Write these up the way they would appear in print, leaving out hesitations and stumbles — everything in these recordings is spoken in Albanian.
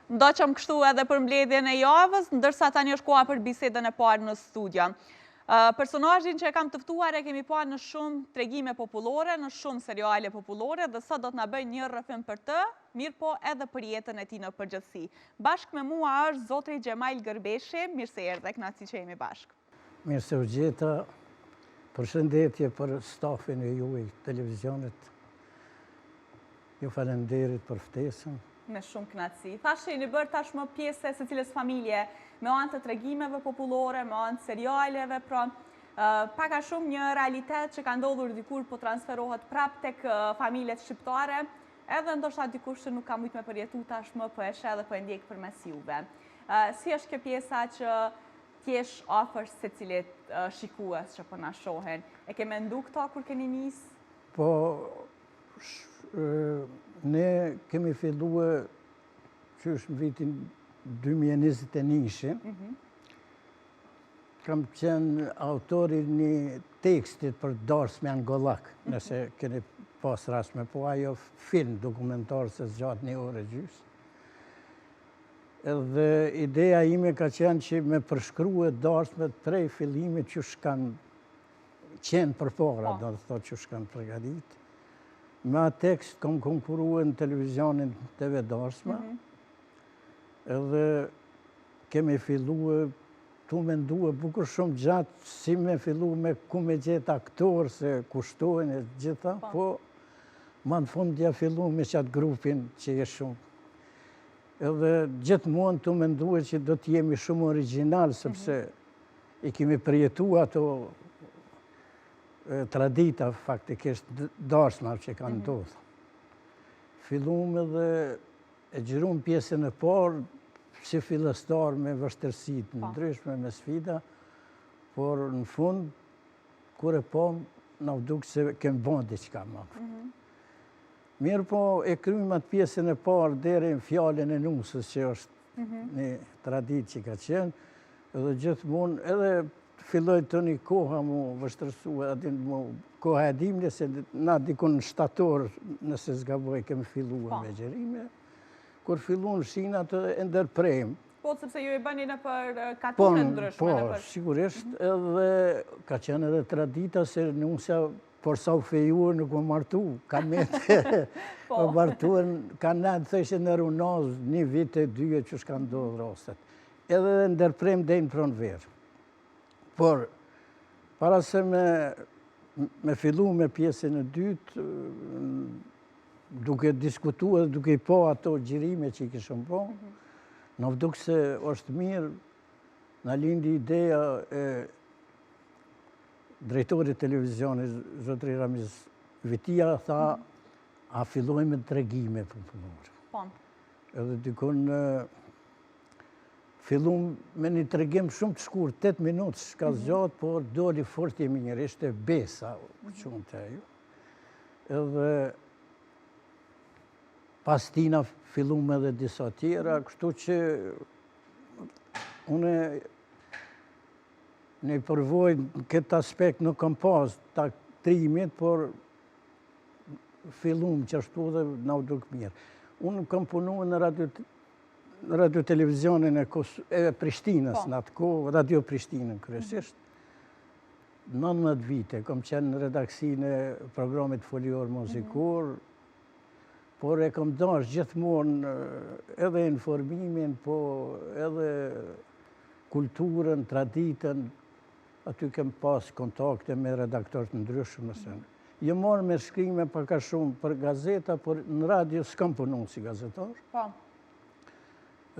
Ndoqëm kështu edhe për mbledhjen e javës, ndërsa tani është koha për bisedën e parë në studio. Personazhin që e kam të ftuar e kemi parë në shumë tregime popullore, në shumë seriale popullore dhe sot do të na bëjë një rrëfim për të, mirë po edhe për jetën e tij në përgjithësi. Bashkë me mua është zotri Xhemail Gërbeshi, mirë se erdhe, kënaqësi që jemi bashkë. Mirë se u gjeta, përshëndetje për stafin e juaj televizionit. Ju falenderit për ftesën. Me shumë kënaqësi. Thashë jeni bërë tashmë pjesë e secilës familje me anë të tregimeve popullore, me anë të serialeve, pra pak a shumë një realitet që ka ndodhur dikur po transferohet prap tek familjet shqiptare, edhe ndoshta dikush që nuk ka mujt me përjetu tashmë po e sheh edhe po e ndjek përmes juve. Si është kjo pjesa që t'jesh afër secilit shikues që po na shohin? E ke mendu këto kur keni nis? Po ne kemi filluar qysh në vitin 2021. Kam qenë autori një tekstit për Darsmen Gollak, nëse keni pas rast me po ajo film dokumentar se zgjat 1 orë e gjys. Edhe ideja ime ka qenë që me përshkrua Darsmet prej fillimit që shkan qenë për para, do të thotë që shkan përgatit. Me atë tekst kom konkurua në televizionin TV Darsma, edhe kemi fillua tu me ndua bukur shumë gjatë si me fillu me ku me gjetë aktorë se kushtojnë e gjitha, po ma në fund ja fillu me qatë grupin që je shumë. Edhe gjithmonë tu me ndua që do t'jemi shumë original, sepse i kemi përjetu ato tradita faktikisht Darsma që kanë ndodhë. Fillum edhe e gjërum pjesën e parë si fillestar me vështërsit në ndryshme, me sfida, por në fund, kur e po, në vduk se kemë bëndi që ka ma. Mirë po, e krymë atë pjesën e parë deri në fjallën e nusës, që është një tradit që ka qenë, edhe gjithmonë, edhe filloj të një koha mu vështërsua, koha e dimne, se na dikun në shtator, nëse zgaboj, kemë fillua me gjerime, kur fillu në shinat e ndërprejmë. Po, sepse ju i bëni në për katune ndryshme? Po, sigurisht, edhe ka qenë edhe tradita se nusja, por sa u fejur nuk më martu, ka mete, po martuën, ka nëtë thëshe në runaz, 1 vit e 2 që shka ndodhë rastet. Edhe ndërprejmë dhe në pronverë. Por, para se me fillu me pjesën e dytë, duke diskutua dhe duke i po ato gjirime që i kishëm po, në vduk se është mirë, në lindi ideja e drejtorit televizionit, zotri Ramiz Vitia, tha, a fillojme tregime popullore. Edhe dikun fillum me një tregim shumë të shkur, 8 minutë, shka zgjatë, por doli fort e mirë, ishte besa, shumë të ajo. Edhe pas tina fillum edhe disa tjera, kështu që une ne përvoj në këtë aspekt nuk kam pas të trimit, por fillum që ashtu dhe në uduk mirë. Unë kam punu në radio televizionin e Prishtinës në atë kohë, Radio Prishtinën kërësisht, 19 vite, kam qenë në redaksinë e programit folior muzikor, por e kam dash gjithmonë edhe informimin, po edhe kulturën, traditën, aty kem pas kontakte me redaktorët ndryshëm. Jo marrë me shkrime paka shumë për gazeta, por në radio s'kam punu si gazetar.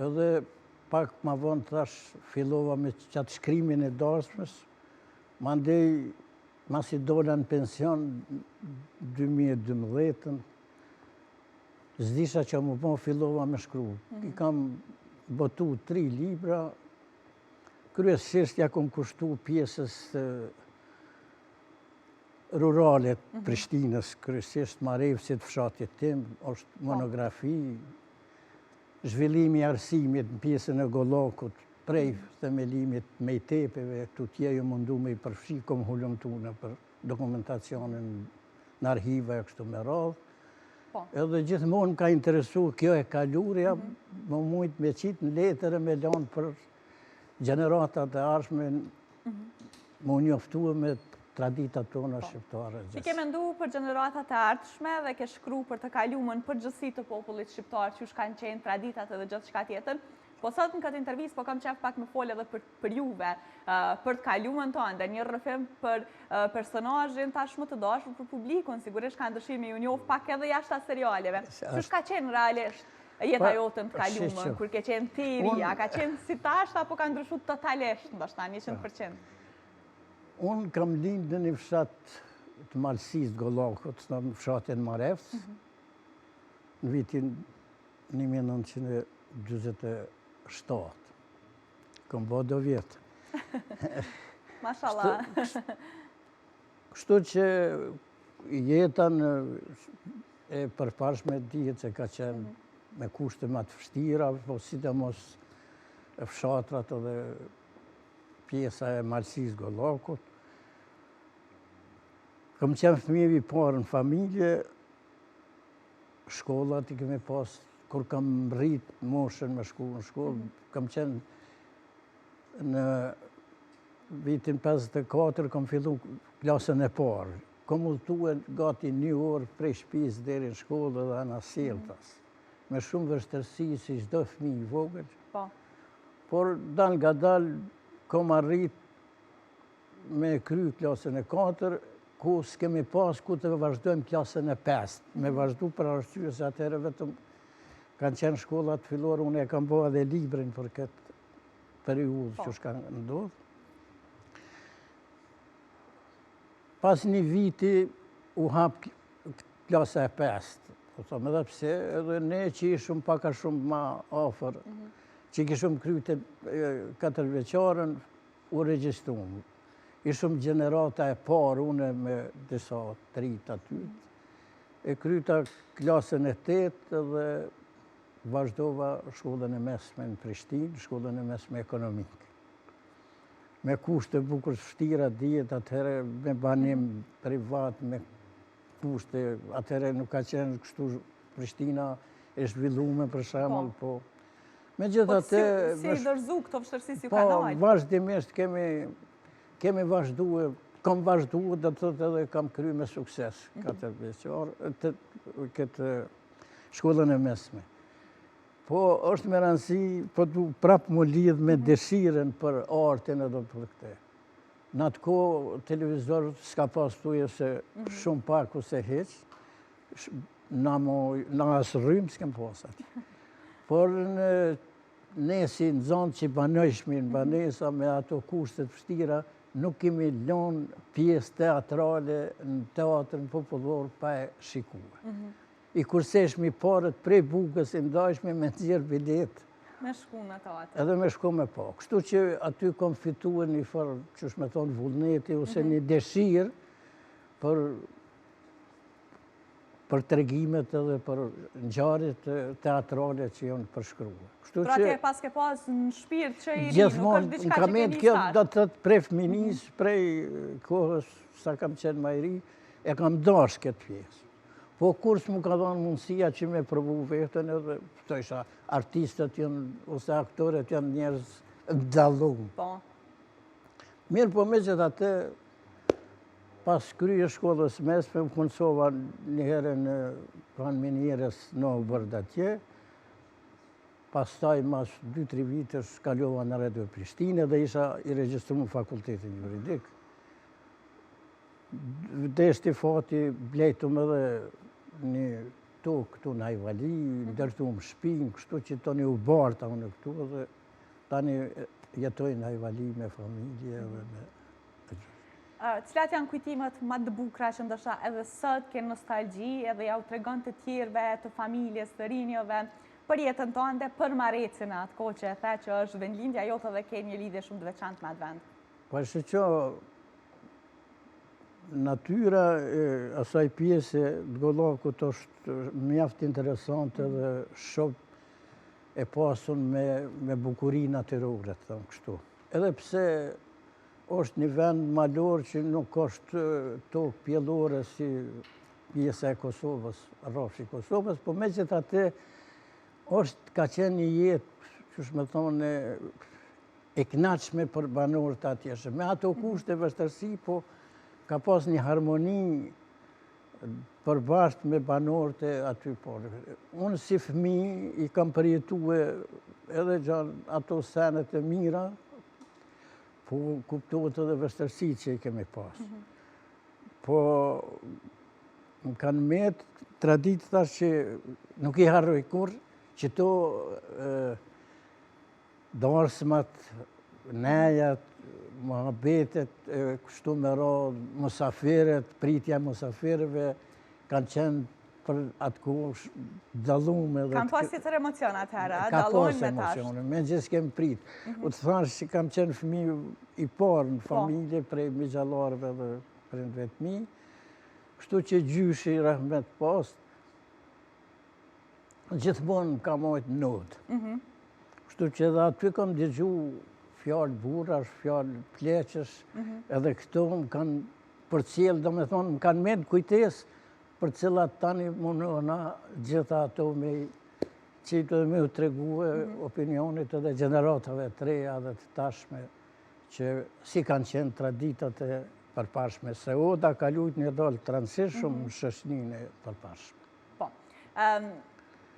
Edhe pak ma vonë thash, fillova me qatë shkrimin e Darsmës, mandej, masi dola në pension 2012, zdisha që më po fillova me shkru. I kam botu 3 libra, kryesisht ja kom kushtu pjesës ruralet Prishtinës, kryesisht Marevësit, fshatit tim, është monografi, zhvillimi arsimit në pjesën e Gollakut, prej themelimit me i tepeve, këtu tjeju mundu me i përfshi, kom hullum tune për dokumentacionin në arhiva e kështu me radhë. Edhe gjithmonë ka interesu kjo e kalurja, më mujtë me qitë në letër e me lanë për gjeneratat e arshme, më njoftua me traditat tona shqiptare. Që ke mendu për gjeneratat e ardhshme dhe ke shkru për të kalumën për gjësi të popullit shqiptar që shkanë qenë traditat edhe gjithë shka tjetër, po sot në këtë intervjis po kam qef pak me folë edhe për juve, për të kalumën tonë, dhe një rrëfim për personazhin tashmë të dashur për publikun, sigurisht kanë dëshirë me ju njohë pak edhe jashta serialeve. Që shka qenë realisht jeta jotën të kalumën, kur ke qenë ti i ri, a ka qenë si tashtë apo ka ndryshu totalisht, ndoshta 100%? Unë kam lindë në një fshat të Malësis, Gollakut, në fshatin Marevës, në vitin 1927. Kam bo do vjetë. Mashallah. Kështu që jetën e përparshme dihet se ka qenë me kushte më të vështira, po sidomos fshatrat edhe pjesa e Malësis, Gollakut. Kam qenë fëmijëvi parë në familje, shkollat i kemi pas, kur kam rritë moshën me shku në shkollë, kam qenë në vitin 54, kam fillu klasën e parë. Kam udhëtue gati 1 orë prej shtëpisë deri në shkollë dhe ana sjelltas. Me shumë vështirësi si çdo fëmijë i vogël. Por dal nga dal kam arrit me kry klasën e 4, ku s'kemi pas ku të vazhdojmë klasën e 5. Me vazhdu për arsye se atëherë vetëm kanë qenë shkollat fillore, unë e kam bo edhe librin për këtë periudhë që shka ndodhë. Pas një viti u hapë klasa e 5. Po thëmë edhe pse, edhe ne që ishëm paka shumë ma afer, që kishëm kryte 4 veçarën, u regjistrumë. Ishëm gjenerata e parë, une me disa trit aty, e kryta klasën e 8 dhe vazhdova shkollën e mesme në Prishtinë, shkollën e mesme ekonomikë. Me kushte bukur vështira dihet atëherë me banim privat, me kushte, atëherë nuk ka qenë kështu Prishtina e zhvillume për shembull, po. Megjithatë, si i dorëzu këto vështirësi si u kanë dalë? Po, vazhdimisht kemi vazhduar, kam vazhduar, do të thotë edhe kam kryer me sukses 4 vjeçar këtë shkollën e mesme. Po, është me rëndësi, po du prapë më lidh me dëshiren për artin edhe për këte. Në atë kohë, televizor s'ka pas tuje se shumë pak ose heq, na asë rrymë s'kem pasat. Por ne si në zonë që banojshmi në banesa me ato kushtet vështira, nuk kemi lënë pjesë teatrale në teatrën popullor pa e shikuar. I kurseshmi parët prej bukës i ndajshmi me nxjerr bilet. Me shku në teatr. Edhe me shku me pa. Kështu që aty kom fituar një farë, që shme thonë, vullneti, ose një dëshirë për tregimet edhe për ngjarjet teatrale që janë përshkruar. Pra atje pas ke pas në shpirt që i ri, nuk është diçka që ke kjo do të thëtë prej fëminis, prej kohës sa kam qenë ma i ri, e kam dash këtë pjesë. Po kur s'mu ka dhënë mundësia që me provu vetën edhe, të isha, artistët janë, ose aktorët janë njerëz dallumë. Po. Mirë, po me gjithë atë, pas krye shkollës mesme, më punësova një herë në pranë minierës në Bërda atje, pas taj mas 2-3 vitës kalova në Radio Prishtinë dhe isha i regjistru në fakultetin juridik. Deshti fati, blejtum edhe një tokë këtu në Ajvali, ndërtuam shpinë, kështu që tani u barta unë këtu dhe tani jetoj në Ajvali me familje dhe me... Cilat janë kujtimet më të bukura që ndoshta edhe sot ke nostalgji edhe ja u tregon të tjerëve, të familjes, të rinjove, për jetën tënde, për marrëcin atë kohë që e the që është vendlindja jote dhe ke një lidhje shumë të veçantë me atë vend? Po është që natyra e asaj pjese të Gollakut është mjaft interesante dhe shumë e pasun me bukuri natyrore, të thëmë kështu. Edhe pse është një vend malor që nuk është tokë pjellore si pjesë e Kosovës, rrofshi Kosovës, po me gjithë atë është ka qenë një jetë, që shme thonë, e knaqshme për banorët atjeshe. Me ato kushte vështërsi, po ka pas një harmoni përbashkët me banorët e aty porë. Unë si fëmi i kam përjetue edhe gjanë ato senet e mira, po kuptohet edhe vështërsi që i kemi pas. Po më kanë metë traditë thash që nuk i harroj kur, që to darsmat, nejat, muhabetet, kështu me ra musafirët, pritja musafirëve, kanë qenë për atë kush dallume. Kanë pas tjetër emocionat herë, ka dallojnë pas me tash. emocione, me gjithë s'kem prit. U të thash që kam qenë fëmi i parë në familje, prej migjallarëve dhe prindve të mi, kështu që gjyshi rahmet pas, gjithmonë më ka mojtë nodë. Kështu që edhe aty kam dëgju fjallë burash, fjallë pleqësh, edhe këto më kanë për cilë, do me thonë, më kanë menë kujtes për cilat tani më nëna gjitha ato me qitë dhe me u tregue opinionit edhe generatave të reja dhe të tashme, që si kanë qenë traditat e përpashme. Se Oda ka lujt një dalë transishëm në shëshnin e përpashme. Po.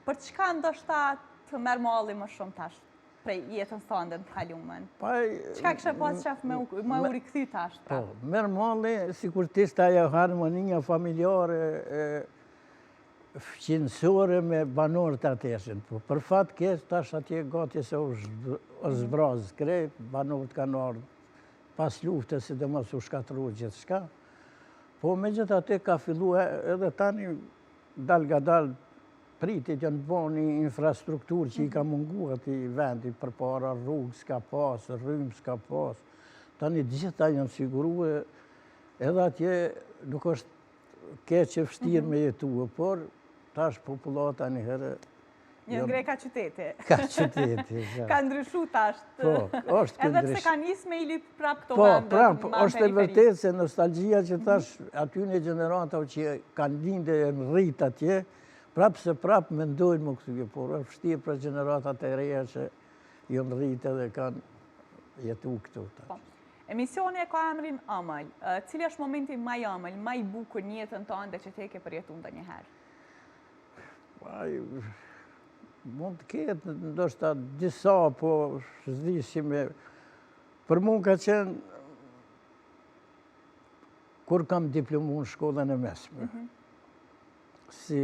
Për çka ndoshta të merë malli më shumë tash, prej jetën sëndën të kalumen? Qka kështë pas qef me u rikëthy tash? Po, merë malli, si kur tishtë ajo harmonia familjare, fqinësore me banorët ateshin. Po, për fatë kesh, tash atje gati se u zbrazë krejt, banorët kanë ardhë pas luftës, si dhe mos u shkatru gjithë shka. Po, me gjithë atë ka fillu edhe tani dal ga dal pritit janë bo një infrastrukturë që i ka mungu ati vendi për para, rrugë s'ka pas, rrymë s'ka pas. Tani gjitha janë sigurue, edhe atje nuk është keqe vështirë me jetuë, por tash populata një herë... Një ngrej ka qyteti. Ka qyteti, ja. Ka ndryshu tash. Po, është të edhe pse ka njësë me i lypë prap këto vende. Po, prap, është e vërtet se nostalgjia që tash aty një generatave që kanë linde e në rritë atje, prap se prap mendojnë më këtu, por është vështirë për generatat e reja që jënë rritë edhe kanë jetu këtu. Po. Emisioni e ka emrin Ëmël. Cili është momenti maj ëmël, maj bukur një jetën të ande që te ke përjetu ndonjëherë? Mund të ketë, ndoshta disa, po shdishime. Për mund ka qenë, kur kam diplomu në shkollën e mesme, si,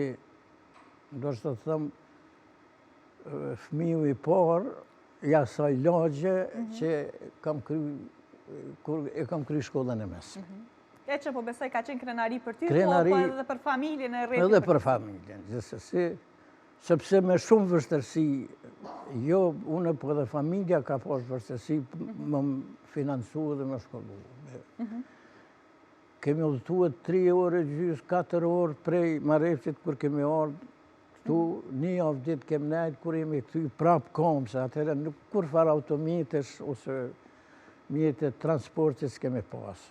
ndoshta të thëmë, fëmiju i parë, jasaj lagje që kam kry, kur e kam kry shkollën e mesme. E që po besoj ka qenë krenari për ty, po edhe për familjen e rreti? Edhe për familjen, gjithsesi. Sepse me shumë vështërsi, jo, unë po edhe familja ka pas vështërsi më financu dhe më shkollu. Kemi udhëtuar 3 orë gjysë, 4 orë prej Marefqit kur kemi ardhë, këtu një javë ditë kemi nejtë kur jemi këtu prapë komë, se atëherë nuk kur farë automjetesh ose mjetet transportit s'kemi pas.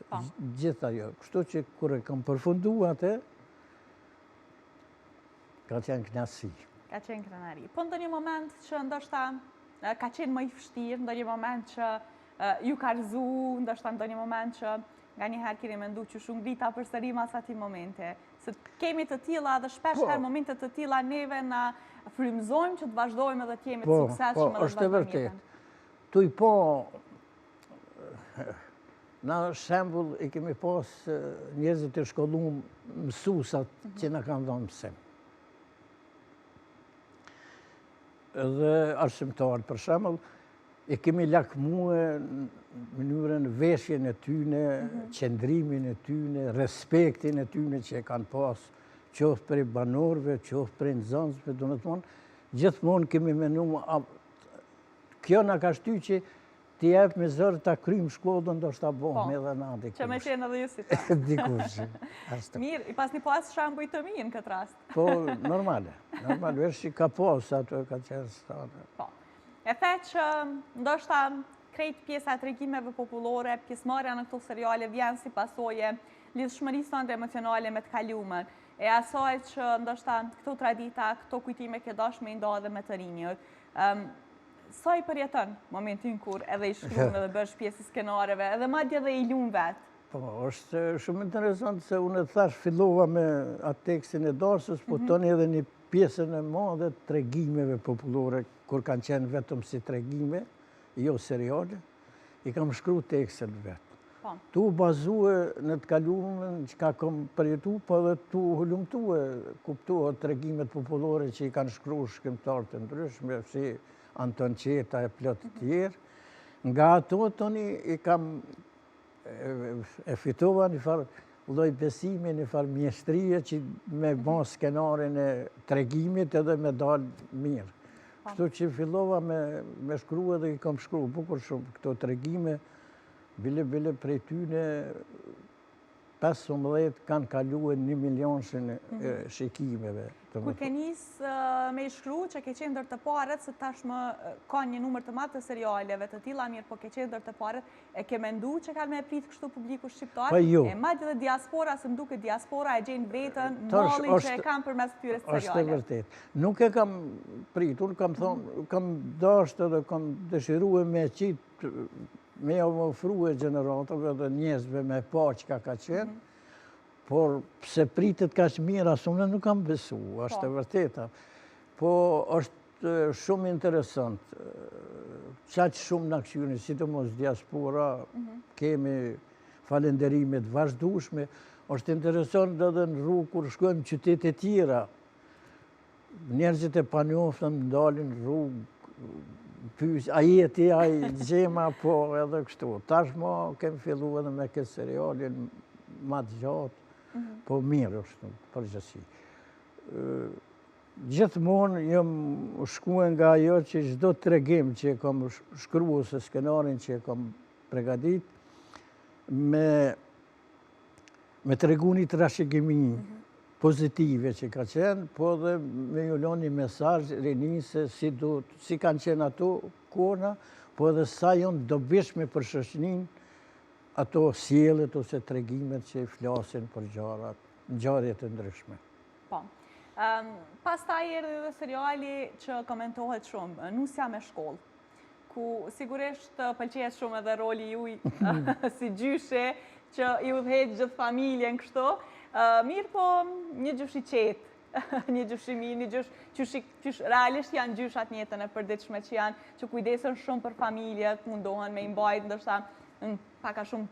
Gjitha jo. Kështu që kur e kam përfundu atë, ka qenë knasi. Ka qenë krenari. Po në një moment që ndoshta ka qenë më i vështirë, në një moment që ju ka rëzu, ndoshta në një moment që nga njëherë keni mendu që shumë grita për sëri mas ati momente. Se kemi të tila dhe shpesh herë momentet të tila neve na frymëzojmë që të vazhdojmë edhe të jemi të suksesshëm edhe të vazhdojmë jetën. Tuj po, na shembull i kemi pas njerëzit e shkollum mësusat që na kanë dhënë mësim. Edhe arsimtarë, për shembull, e kemi lakmue në mënyrën veshjen e tyne, qëndrimin e tyne, respektin e tyne që e kanë pas, qoftë prej banorëve, qoftë prej nxënësve, do të thonë, gjithmonë kemi menuar, kjo na ka shty që t'i jep me zërë ta krymë shkollën, do shta bohme edhe na dikush. Që me qenë edhe ju si ta. Dikush. Mirë, i pas një pas shambuj të mi në këtë rast. Po, normale. Normale, është që ka pas, ato ka qenë stane. Po. E the që ndoshta krejt pjesa të regimeve popullore, pjesëmarrja në këto seriale vjen si pasoje lidhshmërisë tënde emocionale me të kalumen. e asaj që ndoshta këto tradita, këto kujtime ke dash me nda edhe me të rinjët. Sa i përjeton momentin kur edhe i shkruan edhe bësh pjesë skenareve, edhe madje edhe i lum vetë? Po, është shumë interesant se unë thash fillova me atë tekstin e darsës, po toni edhe një pjesën e madhe të tregimeve popullore, kur kanë qenë vetëm si tregime, jo seriale, i kam shkru tekstet vetë. Tu bazue në të kalumen që ka kom përjetu, po edhe tu hullumtue, kuptuat tregimet popullore që i kanë shkru shkrimtarë të ndryshme, si Anton Qeta e plot të tjerë. Nga ato toni i kam e fitova një farë lloj besimi, një farë mjeshtrie që me ban skenarin e tregimit edhe me dalë mirë. Kështu që fillova me shkru edhe i kam shkru bukur shumë këto tregime, bile prej tyne 15 kanë kaluar 1 milionshin shikimeve. Kur ke njësë me i shkru që ke qenë ndër të paret, se tashmë ka një numër të madh të serialeve të tilla, mirë, po ke qenë ndër të paret, e ke mendu që kanë me prit kështu publiku shqiptar? Pa jo. E madje edhe diaspora, se më duket diaspora e gjenë vetën, mallin që e kanë përmes këtyre serialeve. Është e vërtet. Nuk e kam prit, unë kam thonë, kam dashur edhe kam dëshiruar me qitë, me ofrua gjeneratave dhe njerëzve me pa që ka qenë, por pse pritet ka që mirë, asë unë nuk kam besu, është e vërteta. Po është shumë interesant, qaqë shumë në këshyri, si të mos diaspora, kemi falenderimet vazhdushme, është interesant edhe në rrugë kur shkojmë qytete tjera, njerëzit e panjoftën ndalin rrugë, pyes, a jeti, a i gjema, po edhe kështu. Tashmo kemi fillu edhe me këtë serialin ma të gjatë, po mirë është përgjësi. Gjithmonë jam shkuen nga ajo që çdo tregim që e kam shkruar se skenarin që e kam pregadit, me tregu një trashëgimi pozitive që ka qenë, po dhe me ju lënë një mesazh rini se si kanë qenë ato kona, po edhe sa janë dobishme për shoqërinë ato sjelljet ose tregimet që i flasin për ngjarje të ndryshme. Po. Pastaj erdhi edhe seriali që komentohet shumë, Nusja me shkollë, ku sigurisht pëlqejet shumë edhe roli juj si gjyshe që i udhëheq gjithë familjen kështu. Mirë po një gjysh i qetë, një gjysh i mirë, një gjysh realisht janë gjyshat në jetën e përditshme që janë, që kujdesen shumë për familjet, mundohen me i mbajt ndoshta paka shumë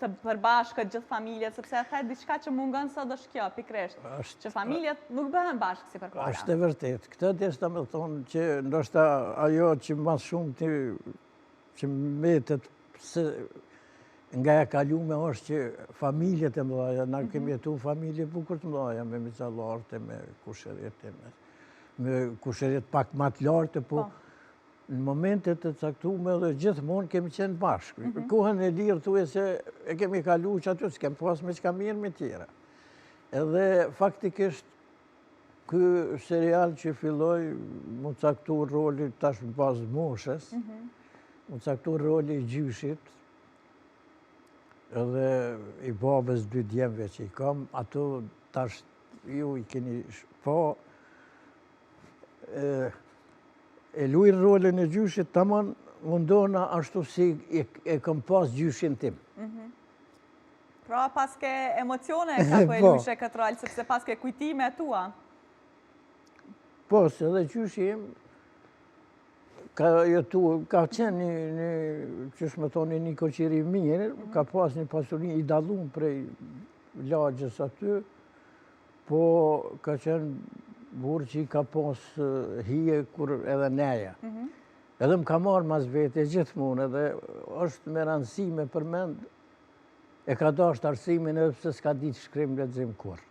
të përbashkët gjithë familjet, sepse e the diçka që mungon sot është kjo, pikresht, që familjet nuk bëhen bashkë si përpara. Është e vërtet. Këtë deshta me thonë që ndoshta ajo që mas shumë që metet nga e kalume është që familjet e mëdhaja, na kemi jetu familje bukur të mëdhaja, me micallarte, me kushërit pak ma të lartë, po në momentet të caktume dhe gjithmonë kemi qenë bashkë. Kohën e lirë thuaj se e kemi kalu që aty, s'kem pas me qka mirë me tjera. Edhe faktikisht, kë serial që filloj, mu caktu roli tash në bazë moshës, mu caktu roli i gjyshit, edhe i babës 2 djemve që i kam, ato tash ju i keni po, e lujnë rolin e gjyshit, tamam mundona ashtu si e kam pas gjyshin tim. Pra paske emocione ka po e lujshe këtë rol, sepse paske kujtime e tua? Po, se dhe gjyshim ka qenë një, që shme thoni, një koqiri mirë, ka pas një pasuri i dalun prej lagjës aty, po ka qenë burë që i ka pas hije kur edhe neja. Edhe më ka marrë mas vete gjithmonë, edhe është me rëndësi me përmend, e ka dasht arsimin edhe pse s'ka ditë shkrim lexim kur.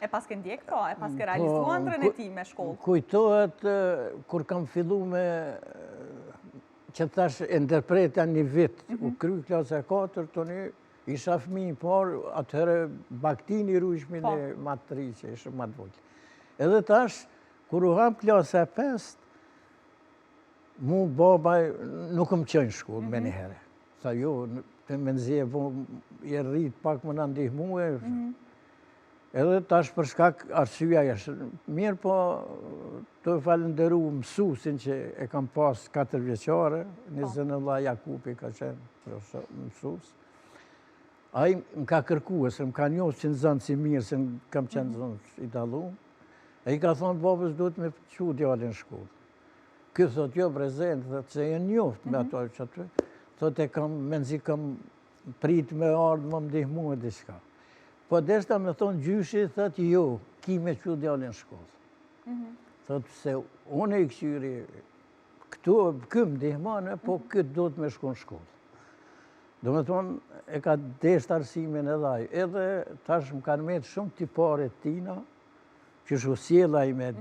E paske ndjek pra, e paske realizuar ndrën e ti me shkollë. Kujtohet kur kam fillu me që thash interpreta një vit, u kry klasa 4, toni isha fëmijë, por atëherë baktini rujshmin e matëri që ishë matë vojtë. Edhe tash, kur u ham klasa 5, mu babaj nuk më qënë shkollë me njëherë. Sa jo, të me nëzje, i rritë pak më në ndihmue. Edhe tash për shkak arsyeja është mirë, po të falenderu mësuesin që e kam pas 4 vjeçare, 21 Jakupi ka qenë mësues. Ai më ka kërkuar, se më ka njohur që në zonë si mirë, se kam qenë zonë i dalluar. Ai ka thonë babës duhet me çu djalin në shkollë. Ky thotë jo prezent, thotë se e njoft me ato që aty. Thotë kam menzi kam prit me ardhë më ndihmu e diçka. Po deshta me thonë gjyshi, thotë jo, ki me çu djalin në shkollë. Thotë se unë i këshyri këtu, këm ndihmane, po këtë do të me shku në shkollë. Do me thonë, e ka deshtë arsimin edhe aj. Edhe tash më kanë metë shumë tipare tina, që shu sjellaj me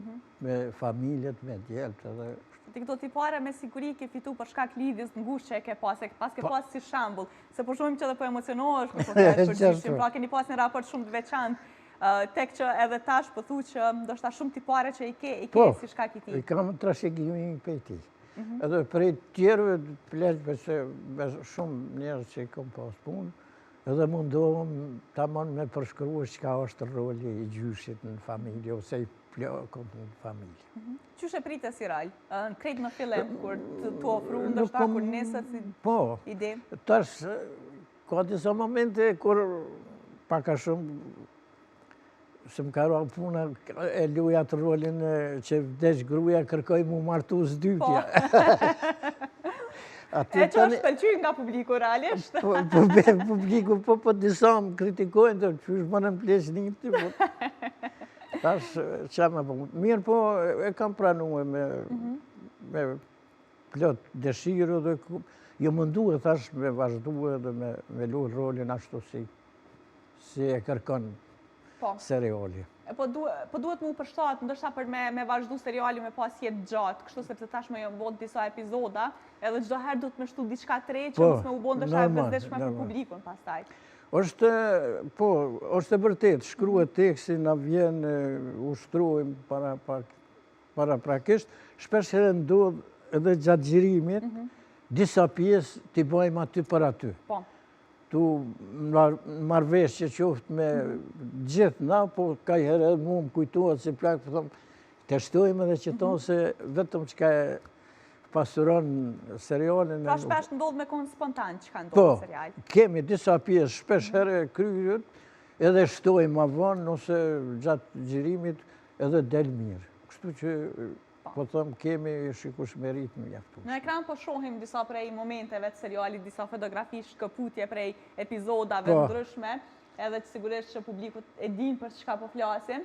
familjet, me djelët edhe. Ti këto tipare me siguri ke fitu për shkak lidhjes në ngushtë që e ke pas ke pas si shambull. Se po shumë që edhe po emocionohesh në për gjyshin, pra keni pas një raport shumë të veçantë, tek që edhe tash po thu që ndoshta shumë tipare që i ke si shkak i ti. I kam trashëgimi për ti. Edhe prej tjerëve pleqve që shumë njerëz që i kam pas punë, edhe mundohem tamam me përshkrua çka është roli i gjyshit në familje, ose i plakut në familje. Qysh e pritë si rol? Krejt në fillim, kur të ofru, ndoshta kur nesët si ide? Tash, ka disa momente kur paka shumë se më ka roa puna e luja të rolin që vdesh gruja kërkoj mu martu s'dytja. E që është pëlqy nga publiku realisht? Publiku, po disa më kritikojnë të qysh më në plesh një të po. Tash, qa me po. Mirë po, e kam pranue me plot dëshiru dhe jo mundu e tash me vazhdu edhe me luaj rolin ashtu si e kërkon seriali. Po duhet mu përshtat, ndërsa për me vazhdu seriali me pas jetë gjatë, kështu sepse tash me jo bot disa epizoda, edhe çdo herë duhet me shtu diçka tre që mos me u bot ndërsa e bezdeshme për publikun pastaj. është e vërtet, shkruhet teksti, na vjen, ushtrojmë para prakisht, shpesh herë ndodh edhe gjatë xhirimit, disa pjesë t'i bëjmë aty për aty. Tu marrëveshje qoftë me gjithë na, po ka herë edhe mu më kujtohet si plak, po thëmë, testojmë edhe që tonë se vetëm që ka pasuron serialin. Pra shpesh ndodhë me konë spontan që ka ndodhë serial? Po, kemi disa pjesë, shpesh herë kryet, edhe shtojmë avon, ose gjatë gjirimit edhe del mirë. Kështu që po thëmë, kemi shikush me ritmë jaftu. Në ekran po shohim disa prej momenteve të serialit, disa fotografi shkëputje prej epizodave ndryshme, edhe që sigurisht që publikut e din për çka po flasim.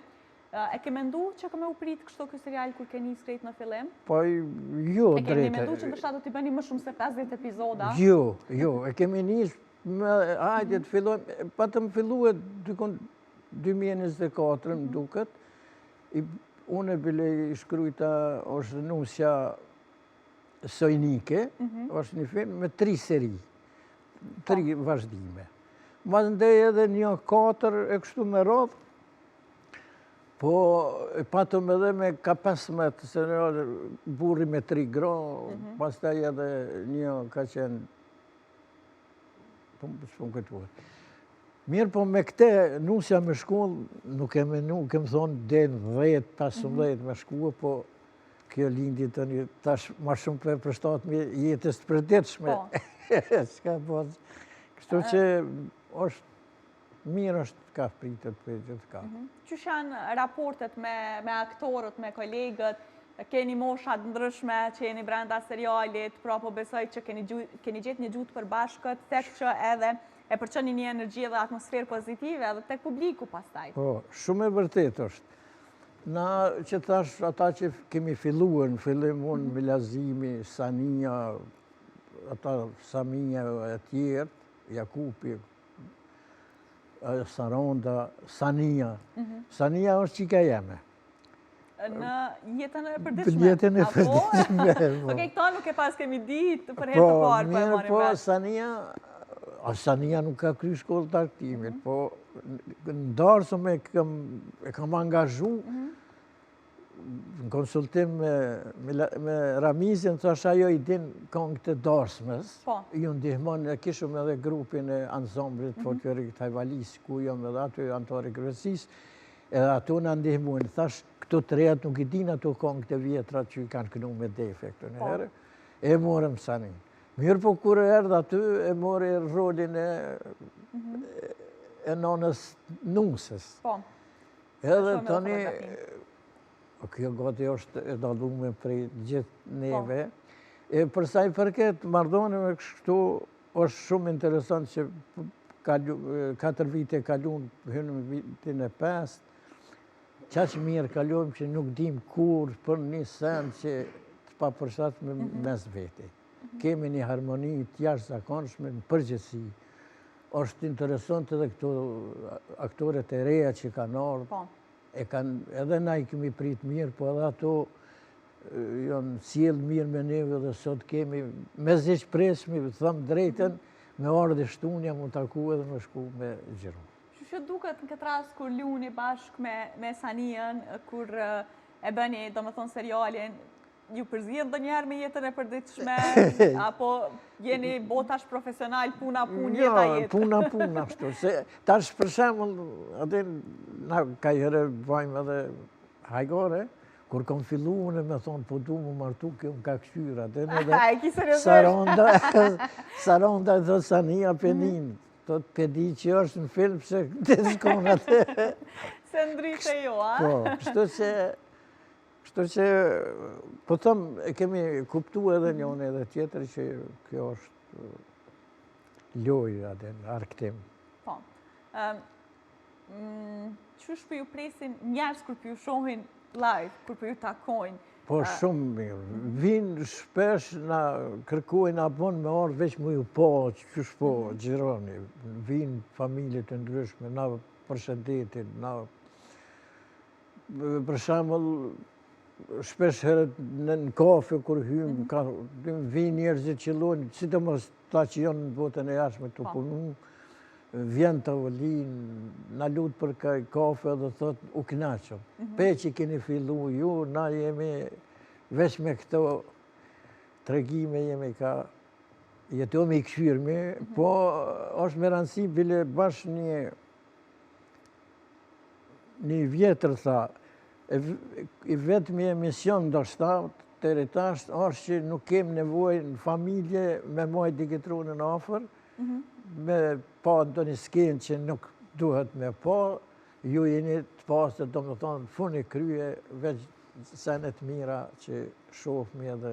E ke mendu që ka me u prit kështu ky serial kur ke nisë krejt në fillim? Po, jo, drejtë. E kemi mendu që ndërsa do t'i bëni më shumë se 50 epizoda? Jo, e kemi nisë me hajde të fillojmë, patëm filluet 2024 më duket, unë e bile i shkrujta është nusja Sojnike, është një film me 3 seri, 3 vazhdime. Mas ndaj edhe një 4 e kështu me radhë, po patëm edhe me ka 15 seriale, burri me 3 gra, pas taj edhe një ka qenë, po më shpon këtuar. Mirë, po me këte nusja me shkollë, nuk e menu, kemë thonë, den 10-15 me shkuë, po kjo lindi të një, tash ma shumë për përshtat me jetës të përdetshme. Ska bëzë. Kështu që është, mirë është ka pritët për gjithë ka. Qysh janë raportet me aktorët, me kolegët, keni moshat ndryshme që jeni brenda serialit, pra po besoj që keni gjetë një gjutë përbashkët, tek që edhe e përqeni një energji dhe atmosferë pozitive edhe tek publiku pastaj. Po, shumë e vërtet është. Na që thash ata që kemi filluar në fillim unë, Milazimi, Sania, ata Samia e tjerë, Jakupi, Saronda, Sania. Sania është qika jeme. Në jetën e përditshme? Në jetën e përditshme. Oke, këta nuk e pas kemi ditë për herë të parë, po e marim Po, vetë. Sania nuk ka kry shkollë të aktimit, po ndarësëm e kam angazhu në konsultim me Ramizin, të është ajo i din këngë të darësmës, ju ndihmon, e kishëm edhe grupin e ansamblit folklorik të Hajvalis, ku jam edhe aty antori kërësis, edhe ato në ndihmojnë. Thash, këto të rejat nuk i din ato kongët e vjetra që i kanë kënu me defe këtë në herë, e morëm sanin. Mirë po kur e erdhë aty, e mori rolin e nonës nusës. Edhe tani, kjo gati është e dalume prej gjithë neve, e përsa i përket marrëdhënieve kështu, është shumë interesant që 4 vite kalun, hynë në vitin e 5, qaq mirë kalojmë që nuk dim kur për një sen që të pa përshat me mes veti. Kemi një harmoni të jashtëzakonshme në përgjithësi. Është interesant edhe këto aktoret e reja që kanë ardhur, edhe na i kemi prit mirë, po edhe ato janë sjellë mirë me neve dhe sot kemi me zë shpresmi, thëmë drejten, me ardhe shtunja mu taku edhe me shku me Xhiron. Që duket në këtë rast kur luni bashkë me Saniën, kur e bëni, do më thonë, serialin, ju përzirë do njerë me jetën e përditshme, apo jeni botash profesional, puna jeta jetë? Puna, ashtu. Tash për shembull, atë na ka herë vajmë edhe hajgore, kur kom fillu unë me thonë, po du më martu, kjo më ka këshyra. Saronda dhe Sania Penin, të pedi që është në film, se të shkon atë. Se ndryshe jo, a? Po, kështu që, po thëmë, kemi kuptu edhe njën edhe tjetër që kjo është lojë atë në arktim. Po. Qysh për ju presin njerës kur për ju shohin live, kur për ju takojnë? Po shumë mirë. Vinë shpesh na kërkojnë, na bon me orë veç mu ju po, qysh po, Xhironi. Vinë familje të ndryshme, na përshëndetin, na... Për shembull, shpesh herët në kafe kur hymë, vinë njerëzit që lojnë, sidomos ta që janë në botën e jashtme të punu, vjen të vëllin, na lutë për kafe dhe thot, u knaqëm. Pe që keni fillu ju, na jemi, veç me këto tregime jemi ka, jetomi i këshyrmi, po është me rëndësi bile bash një vjetër, tha, i vetëmi emision do shtatë, të rritasht, është që nuk kem nevoj në familje me moj digitronën afer, me pa në një skenë që nuk duhet me pa, ju jeni të pasë, do më thonë, funi krye, veç senet mira që shofëmi edhe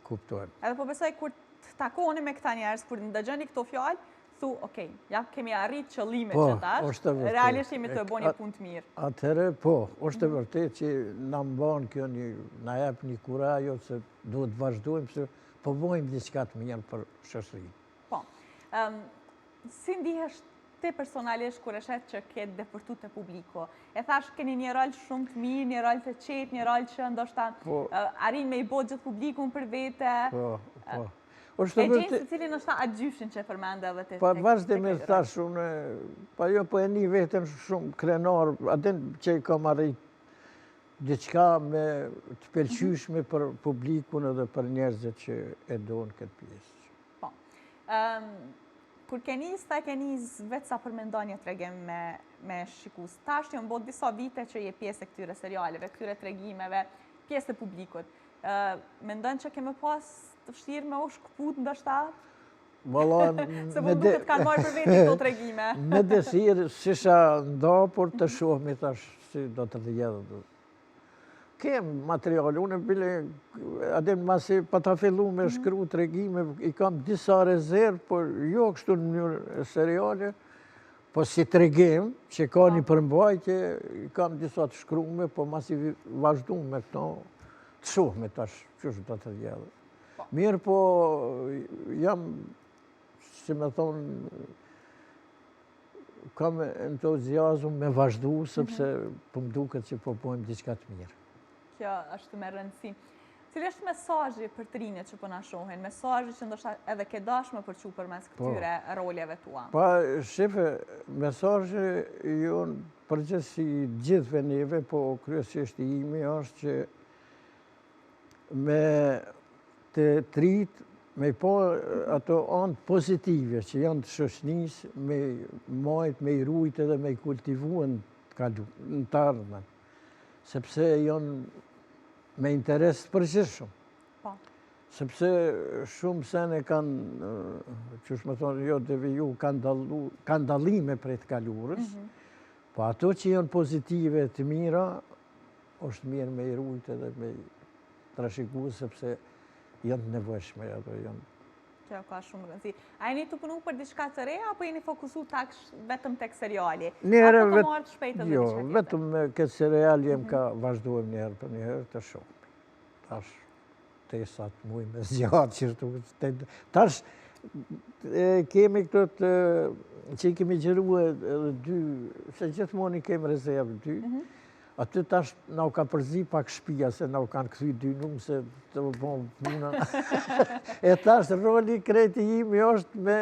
kuptojmë. Edhe po besoj, kur të takoni me këta njerës, kur në dëgjeni këto fjallë, thu, okej, ja kemi arrit qëllimet që tash, realisht jemi të e bo një punë të mirë. Atëherë, po, është e vërtet që na mbanë kjo na jep një kurajo, se duhet vazhdojmë, se po bojmë diçka të mirë për shoqërinë. Po. Si ndihesh te personalisht kur e shet që ke depërtu të publiko? E thash, keni një rol shumë të mirë, një rol të qetë, një rol që ndoshta arrin me i bo gjithë publikun për vete. Po. E gjenë se cilin është ta atë gjyshin që përmende edhe të Pa vazhdimisht thash unë, pa jo po e një vetën shumë krenar, atin që i kam arrit diçka me të pëlqyshme për publikun edhe për njerëzit që e donë këtë pjesë. Po. Kur keniz, ta keniz vetë sa përmendon një tregim me shikus. Tash janë bot disa vite që je pjesë e këtyre serialeve, këtyre tregimeve, pjesë e publikut. Mendon që keme pas të vështirë me u shkëput ndështa? Se më duket kanë marrë për vetë këto tregime. Me desirë, sisha nda, por të shohmi tash si do të rjedhë. Kem material, unë bile, adem masi pa ta fillu me shkru tregime, i kam disa rezervë, por jo kështu në mënyrë seriale, po si tregim, që ka një përmbajtje, i kam disa të shkrume, po masi vazhdu me këto, të shohmi tash, që është do të rjedhë. Mirë po, jam, si me thonë, kam entuziazm me vazhdu, sepse po më duket që po pojmë diçka të mirë. Kjo është me rëndësi. Cili është mesazhi për të rinjët që po na shohin? Mesazhi që ndoshta edhe ke dashme përçu përmes këtyre roleve tua? Pa, shefe, mesazhi jonë përgjithësi gjithëve neve, po kryesisht i imi është që me të tritë, me po ato anë pozitive që janë të shoqënisë, me majtë, me i rujtë edhe me i kultivuën në të ardhmen, sepse janë me interes të përgjithshëm. Sepse shumë sene kanë, që shme thonë, jo dhe viju, kanë dalime prej të kalurës, po ato që janë pozitive të mira, është mirë me i rujtë edhe me trashiku, sepse janë të nevojshme. Kjo ka shumë rëndësi. A jeni të punu për diçka të reja, apo jeni fokusu vetëm tek seriali? Apo të marrë të shpejtë dhe diçka tjetër? Jo, vetëm me këtë serial jem ka vazhdojmë njëherë për njëherë të shumë. Tash, tesat muj me zjatë qërtu. Tash, kemi këtë që i kemi gjëru edhe dy, se gjithmoni kemi rezervë dy, aty tash na u ka përzi pak shpia, se na u kanë këthy dy numë, se të bëmë puna. E tash, roli kreti imi është me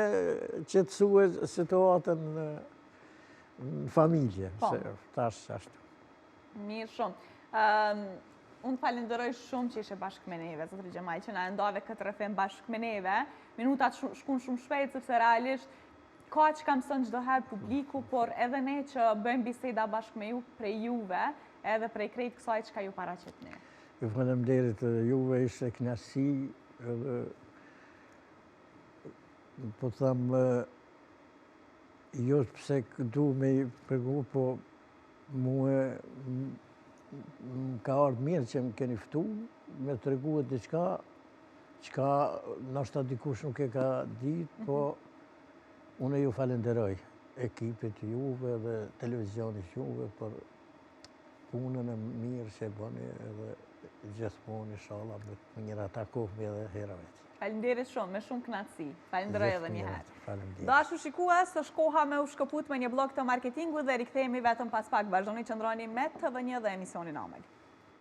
qetësue situatën në familje. Tash, ashtu. Mirë shumë. Unë falenderoj shumë që ishe bashkë me neve, zotëri Gjemaj, që na ndove këtë rrëfim bashkë me neve. Minutat shkun shumë shpejt, sepse realisht ka që kam sënë gjdo herë publiku, por edhe ne që bëjmë biseda bashkë me ju prej juve, edhe prej krejt kësaj që ka ju paraqit ne. Ju faleminderit juve, ishte kënaqësi, edhe po thamë, jo pse du me i përgu, po muë më ka ardhë mirë që më keni ftu, me të reguat diçka, qka nështë dikush nuk e ka ditë, po unë ju falenderoj ekipit juve dhe televizionit juve për punën e mirë që e bëni edhe gjithmonë inshallah me njëra takohme edhe hera vetë. Falenderit shumë, me shumë knatësi. Falenderoj edhe një herë. Falenderit. Dashu shikues, është koha me u shkëput me një blog të marketingu dhe rikthehemi vetëm pas pak. Vazhdoni qëndroni me TV1 dhe emisionin Amel.